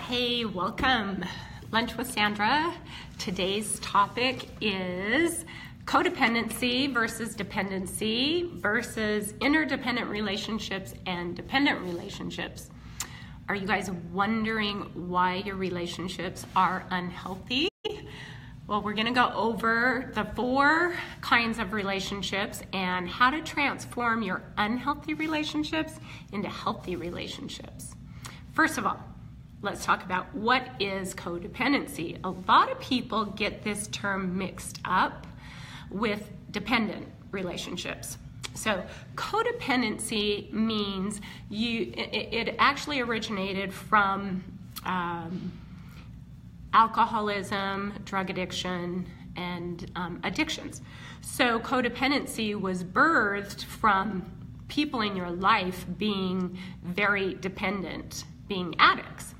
Hey, welcome. Lunch with Sandra. Today's topic is codependency versus dependency versus interdependent relationships and dependent relationships. Are you guys wondering why your relationships are unhealthy? Well, we're going to go over the 4 kinds of relationships and how to transform your unhealthy relationships into healthy relationships. First of all, let's talk about what is codependency. A lot of people get this term mixed up with dependent relationships. So codependency means it actually originated from alcoholism, drug addiction, and addictions. So codependency was birthed from people in your life being very dependent, being addicts.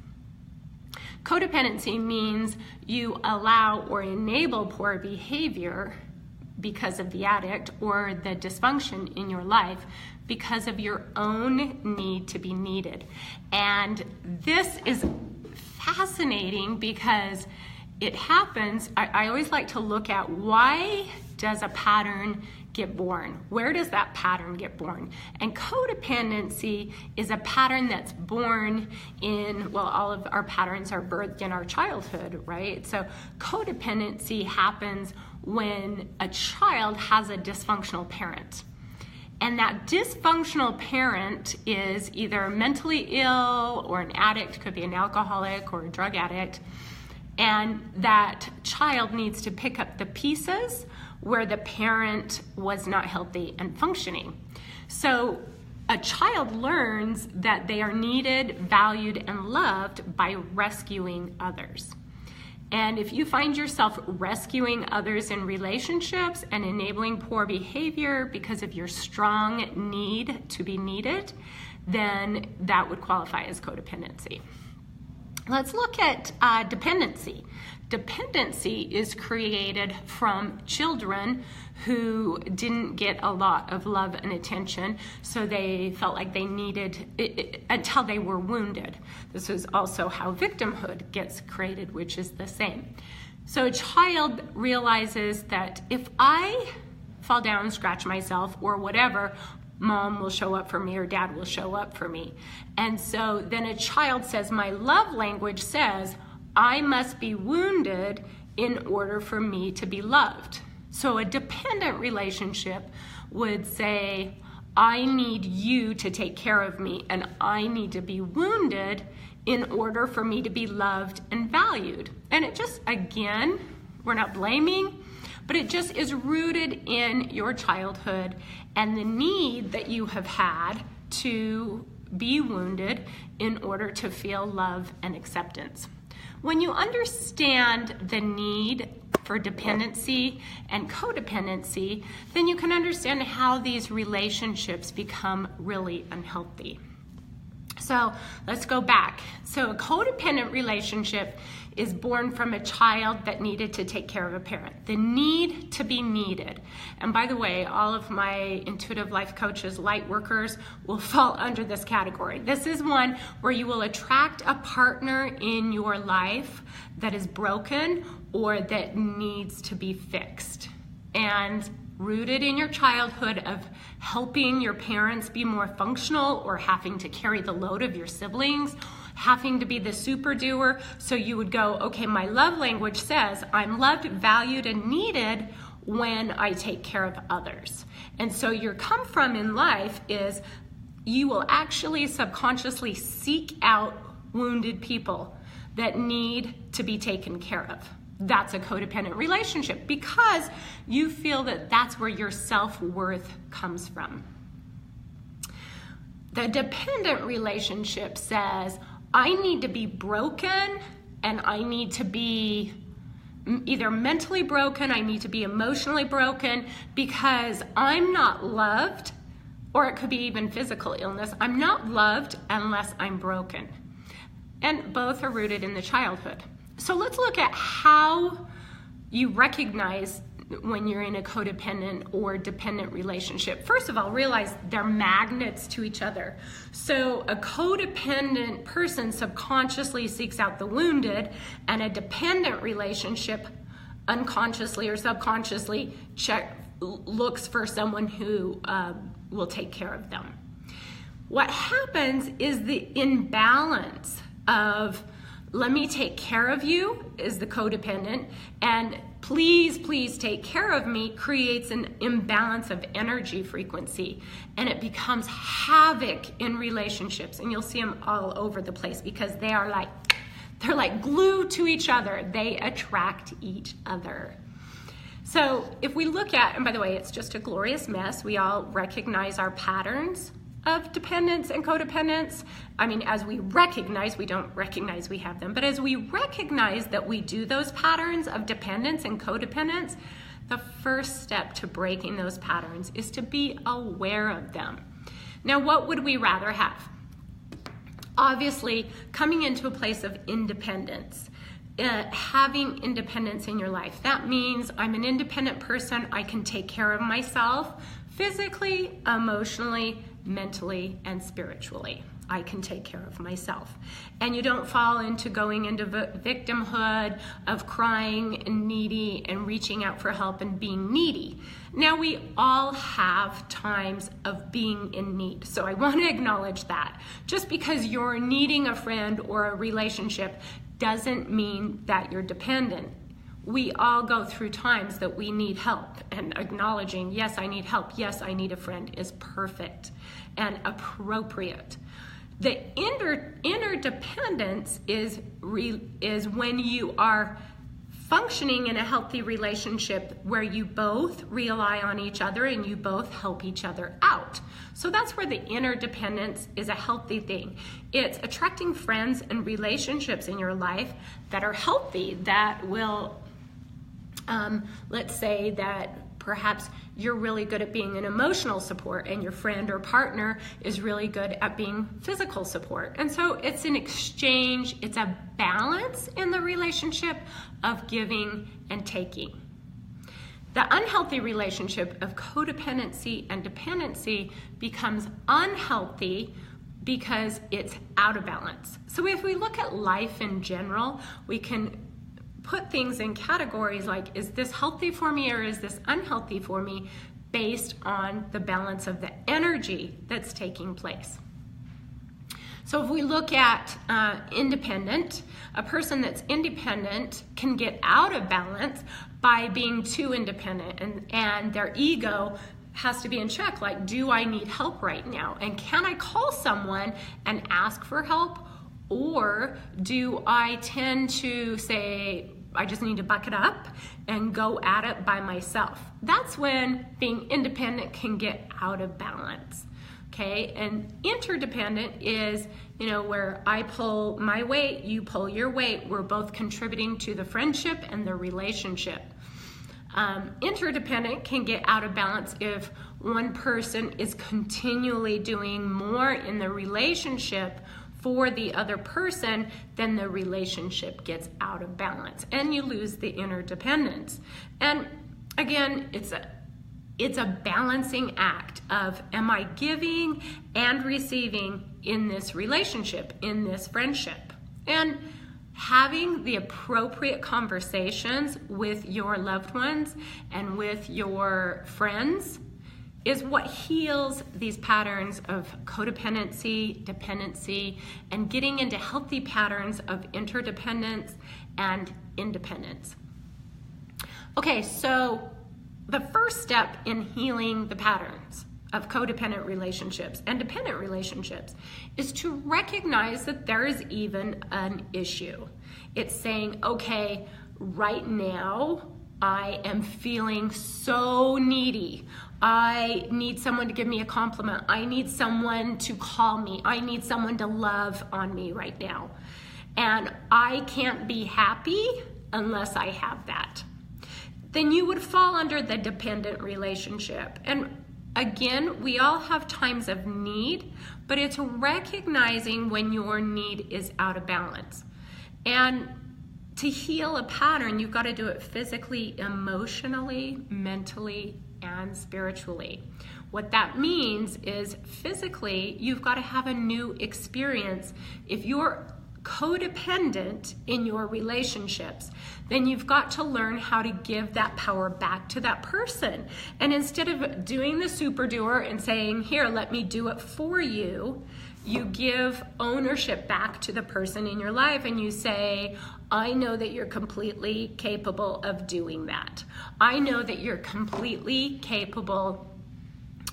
Codependency means you allow or enable poor behavior because of the addict or the dysfunction in your life because of your own need to be needed. And this is fascinating because it happens. I always like to look at why does a pattern get born? Where does that pattern get born? And codependency is a pattern that's born in, well, all of our patterns are birthed in our childhood, right? So codependency happens when a child has a dysfunctional parent. And that dysfunctional parent is either mentally ill or an addict, could be an alcoholic or a drug addict. And that child needs to pick up the pieces where the parent was not healthy and functioning. So a child learns that they are needed, valued, and loved by rescuing others. And if you find yourself rescuing others in relationships and enabling poor behavior because of your strong need to be needed, then that would qualify as codependency. Let's look at dependency. Dependency is created from children who didn't get a lot of love and attention, so they felt like they needed it until they were wounded. This is also how victimhood gets created, which is the same. So a child realizes that if I fall down and scratch myself or whatever, mom will show up for me or dad will show up for me. And so then a child says, my love language says, I must be wounded in order for me to be loved. So a dependent relationship would say, I need you to take care of me and I need to be wounded in order for me to be loved and valued. And it just, again, we're not blaming, but it just is rooted in your childhood and the need that you have had to be wounded in order to feel love and acceptance. When you understand the need for dependency and codependency, then you can understand how these relationships become really unhealthy. So let's go back. So a codependent relationship is born from a child that needed to take care of a parent. The need to be needed. And by the way, all of my intuitive life coaches, light workers, will fall under this category. This is one where you will attract a partner in your life that is broken or that needs to be fixed. And rooted in your childhood of helping your parents be more functional or having to carry the load of your siblings, having to be the super doer. So you would go, okay, my love language says I'm loved, valued, and needed when I take care of others. And so your come from in life is you will actually subconsciously seek out wounded people that need to be taken care of. That's a codependent relationship because you feel that that's where your self-worth comes from. The dependent relationship says, I need to be broken and I need to be either mentally broken, I need to be emotionally broken because I'm not loved, or it could be even physical illness. I'm not loved unless I'm broken. And both are rooted in the childhood. So let's look at how you recognize when you're in a codependent or dependent relationship. First of all, realize they're magnets to each other. So a codependent person subconsciously seeks out the wounded, and a dependent relationship unconsciously or subconsciously looks for someone who will take care of them. What happens is the imbalance of let me take care of you is the codependent, and please, please take care of me creates an imbalance of energy frequency, and it becomes havoc in relationships. And you'll see them all over the place because they're like glue to each other. They attract each other. So if we look at, and by the way, it's just a glorious mess. We all recognize our patterns of dependence and codependence. I mean, as we recognize, we don't recognize we have them, but as we recognize that we do those patterns of dependence and codependence, the first step to breaking those patterns is to be aware of them. Now, what would we rather have? Obviously, coming into a place of independence, having independence in your life. That means I'm an independent person. I can take care of myself physically, emotionally, mentally, and spiritually. I can take care of myself. And you don't fall into going into victimhood of crying and needy and reaching out for help and being needy. Now, we all have times of being in need. So I want to acknowledge that. Just because you're needing a friend or a relationship doesn't mean that you're dependent. We all go through times that we need help, and acknowledging, yes, I need help, yes, I need a friend is perfect and appropriate. The interdependence is when you are functioning in a healthy relationship where you both rely on each other and you both help each other out. So that's where the interdependence is a healthy thing. It's attracting friends and relationships in your life that are healthy, that will let's say that perhaps you're really good at being an emotional support and your friend or partner is really good at being physical support. And so it's an exchange, it's a balance in the relationship of giving and taking. The unhealthy relationship of codependency and dependency becomes unhealthy because it's out of balance. So if we look at life in general, we can put things in categories like, is this healthy for me or is this unhealthy for me, based on the balance of the energy that's taking place. So if we look at independent, a person that's independent can get out of balance by being too independent, and their ego has to be in check. Like, do I need help right now? And can I call someone and ask for help? Or do I tend to say, I just need to buck it up and go at it by myself? That's when being independent can get out of balance. Okay, and interdependent is, where I pull my weight, you pull your weight. We're both contributing to the friendship and the relationship. Interdependent can get out of balance if one person is continually doing more in the relationship for the other person, then the relationship gets out of balance and you lose the interdependence. And again, it's a balancing act of, am I giving and receiving in this relationship, in this friendship? And having the appropriate conversations with your loved ones and with your friends is what heals these patterns of codependency, dependency, and getting into healthy patterns of interdependence and independence. Okay, so the first step in healing the patterns of codependent relationships and dependent relationships is to recognize that there is even an issue. It's saying, okay, right now I am feeling so needy. I need someone to give me a compliment. I need someone to call me. I need someone to love on me right now. And I can't be happy unless I have that. Then you would fall under the dependent relationship. And again, we all have times of need, but it's recognizing when your need is out of balance. And to heal a pattern, you've got to do it physically, emotionally, mentally, and spiritually. What that means is physically, you've got to have a new experience. If you're codependent in your relationships, then you've got to learn how to give that power back to that person. And instead of doing the super doer and saying, here, let me do it for you, you give ownership back to the person in your life and you say, I know that you're completely capable of doing that. I know that you're completely capable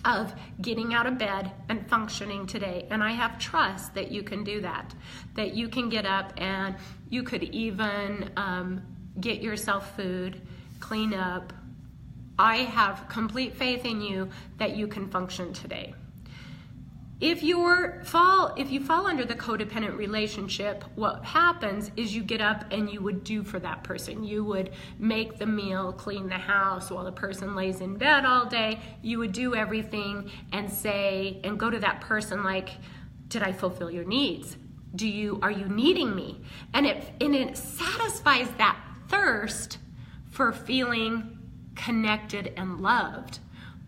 of getting out of bed and functioning today. And I have trust that you can do that you can get up and you could even get yourself food, clean up. I have complete faith in you that you can function today. If you fall under the codependent relationship, what happens is you get up and you would do for that person. You would make the meal, clean the house while the person lays in bed all day. You would do everything and say, and go to that person like, did I fulfill your needs? Are you needing me? And it satisfies that thirst for feeling connected and loved.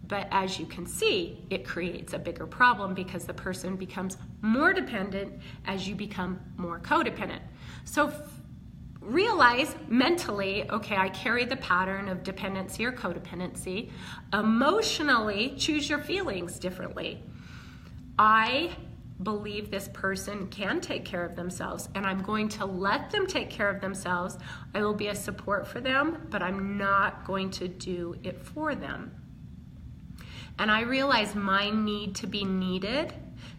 But as you can see, it creates a bigger problem because the person becomes more dependent as you become more codependent. So realize mentally, okay, I carry the pattern of dependency or codependency. Emotionally, choose your feelings differently. I believe this person can take care of themselves and I'm going to let them take care of themselves. I will be a support for them, but I'm not going to do it for them. And I realize my need to be needed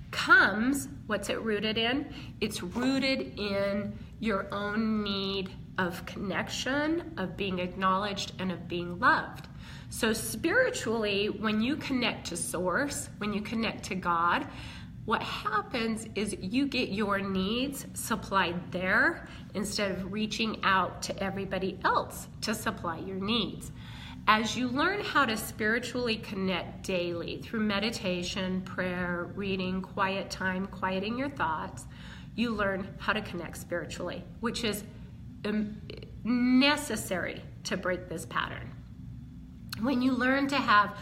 comes, what's it rooted in? It's rooted in your own need of connection, of being acknowledged, and of being loved. So spiritually, when you connect to Source, when you connect to God, what happens is you get your needs supplied there instead of reaching out to everybody else to supply your needs. As you learn how to spiritually connect daily through meditation, prayer, reading, quiet time, quieting your thoughts, you learn how to connect spiritually, which is necessary to break this pattern. When you learn to have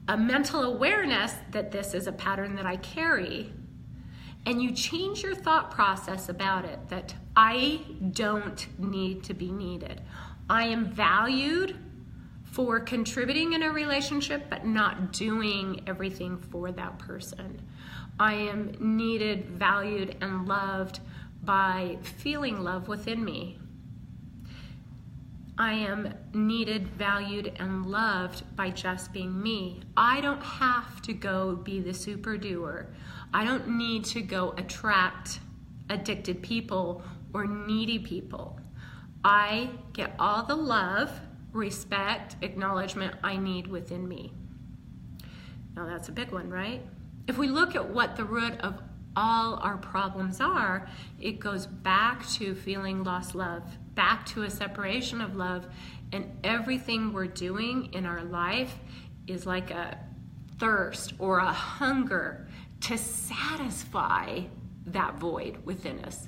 a mental awareness that this is a pattern that I carry, and you change your thought process about it, that I don't need to be needed. I am valued for contributing in a relationship, but not doing everything for that person. I am needed, valued, and loved by feeling love within me. I am needed, valued, and loved by just being me. I don't have to go be the super doer. I don't need to go attract addicted people or needy people. I get all the love, respect, acknowledgement I need within me. Now that's a big one, right? If we look at what the root of all our problems are, it goes back to feeling lost love, back to a separation of love, and everything we're doing in our life is like a thirst or a hunger to satisfy that void within us.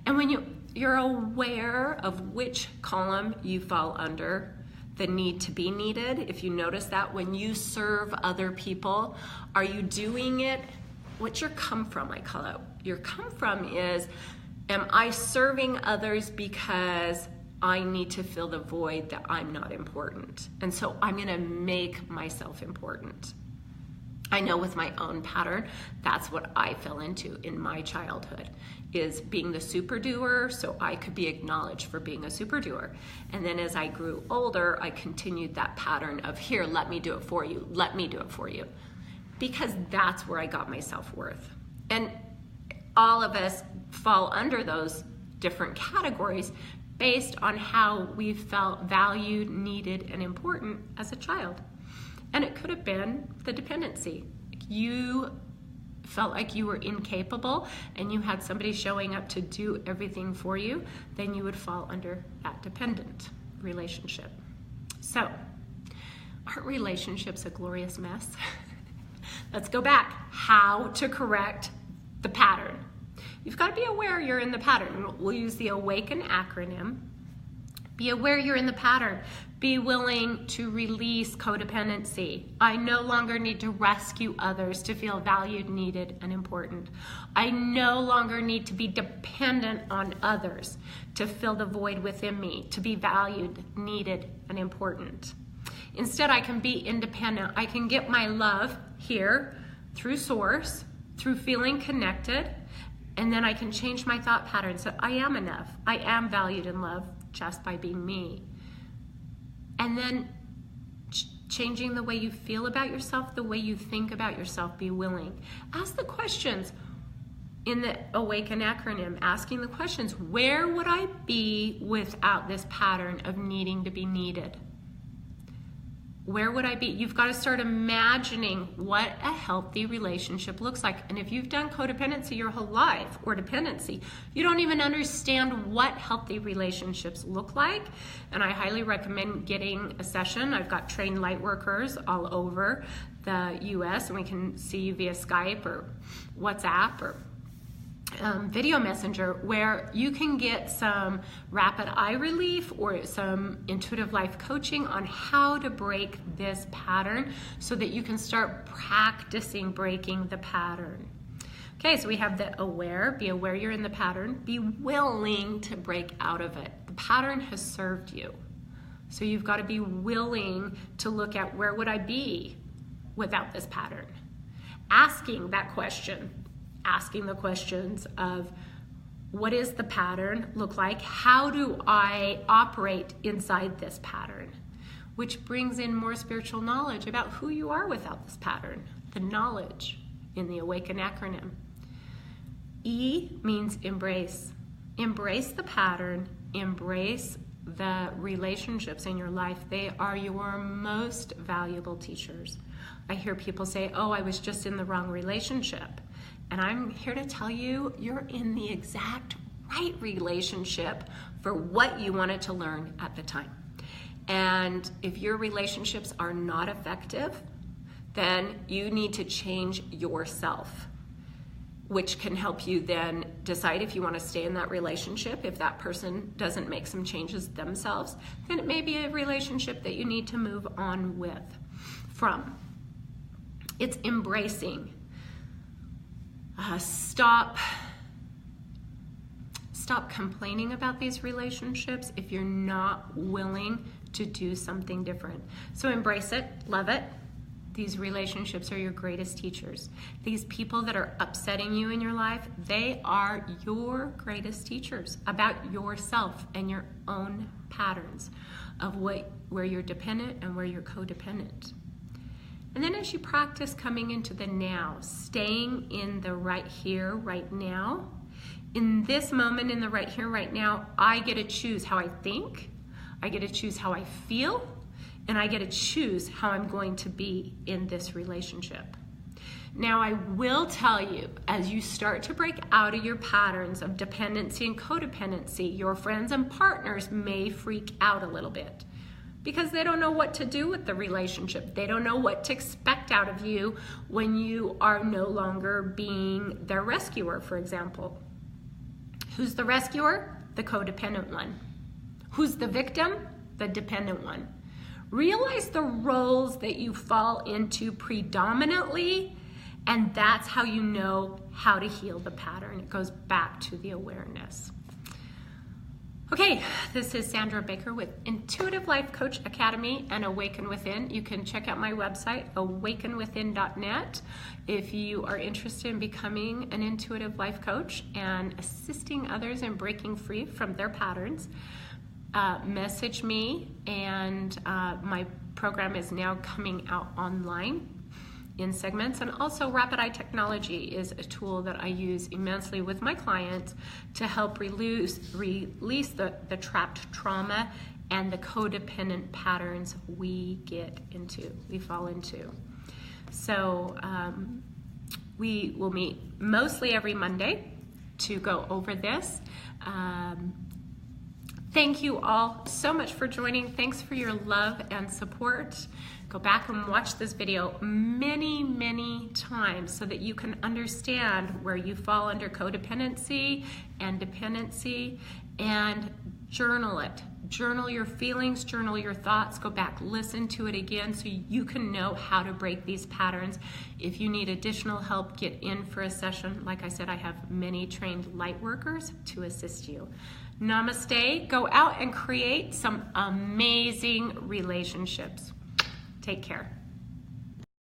And when you're aware of which column you fall under, the need to be needed, if you notice that when you serve other people, are you doing it? What's your come from, I call it? Your come from is, am I serving others because I need to fill the void that I'm not important? And so I'm gonna make myself important. I know with my own pattern, that's what I fell into in my childhood, is being the super doer so I could be acknowledged for being a super doer. And then as I grew older, I continued that pattern of, here, let me do it for you, let me do it for you. Because that's where I got my self-worth. And all of us fall under those different categories based on how we felt valued, needed, and important as a child. And it could have been the dependency. You felt like you were incapable and you had somebody showing up to do everything for you, then you would fall under that dependent relationship. So, aren't relationships a glorious mess? Let's go back. How to correct the pattern. You've got to be aware you're in the pattern. We'll use the AWAKEN acronym. Be aware you're in the pattern. Be willing to release codependency. I no longer need to rescue others to feel valued, needed, and important. I no longer need to be dependent on others to fill the void within me, to be valued, needed, and important. Instead, I can be independent. I can get my love here through source, through feeling connected, and then I can change my thought patterns that I am enough. I am valued and loved just by being me. And then changing the way you feel about yourself, the way you think about yourself, be willing. Ask the questions in the AWAKEN acronym, asking the questions, where would I be without this pattern of needing to be needed? Where would I be? You've got to start imagining what a healthy relationship looks like. And if you've done codependency your whole life, or dependency, you don't even understand what healthy relationships look like. And I highly recommend getting a session. I've got trained light workers all over the US, and we can see you via Skype or WhatsApp or video messenger, where you can get some rapid eye relief or some intuitive life coaching on how to break this pattern so that you can start practicing breaking the pattern. Okay, so we have the aware, be aware you're in the pattern, be willing to break out of it. The pattern has served you. So you've got to be willing to look at, where would I be without this pattern? Asking that question. Asking the questions of, what is the pattern look like? How do I operate inside this pattern? Which brings in more spiritual knowledge about who you are without this pattern. The knowledge in the AWAKEN acronym. E means embrace. Embrace the pattern. Embrace the relationships in your life. They are your most valuable teachers. I hear people say, oh, I was just in the wrong relationship. And I'm here to tell you, you're in the exact right relationship for what you wanted to learn at the time. And if your relationships are not effective, then you need to change yourself, which can help you then decide if you want to stay in that relationship. If that person doesn't make some changes themselves, then it may be a relationship that you need to move on from. It's embracing. Stop complaining about these relationships if you're not willing to do something different. So embrace it, love it. These relationships are your greatest teachers. These people that are upsetting you in your life, they are your greatest teachers about yourself and your own patterns of where you're dependent and where you're codependent. And then as you practice coming into the now, staying in the right here, right now, in this moment, in the right here, right now, I get to choose how I think, I get to choose how I feel, and I get to choose how I'm going to be in this relationship. Now, I will tell you, as you start to break out of your patterns of dependency and codependency, your friends and partners may freak out a little bit, because they don't know what to do with the relationship. They don't know what to expect out of you when you are no longer being their rescuer, for example. Who's the rescuer? The codependent one. Who's the victim? The dependent one. Realize the roles that you fall into predominantly, and that's how you know how to heal the pattern. It goes back to the awareness. Okay, this is Sandra Baker with Intuitive Life Coach Academy and Awaken Within. You can check out my website, awakenwithin.net, if you are interested in becoming an intuitive life coach and assisting others in breaking free from their patterns. Message me, and my program is now coming out online in segments. And also, Rapid Eye Technology is a tool that I use immensely with my clients to help release the trapped trauma and the codependent patterns we fall into. So we will meet mostly every Monday to go over this. Thank you all so much for joining. Thanks for your love and support. Go back and watch this video many, many times so that you can understand where you fall under codependency and dependency, and Journal it. Journal your feelings, journal your thoughts, go back, listen to it again so you can know how to break these patterns. If you need additional help, get in for a session. Like I said, I have many trained light workers to assist you. Namaste. Go out and create some amazing relationships. Take care.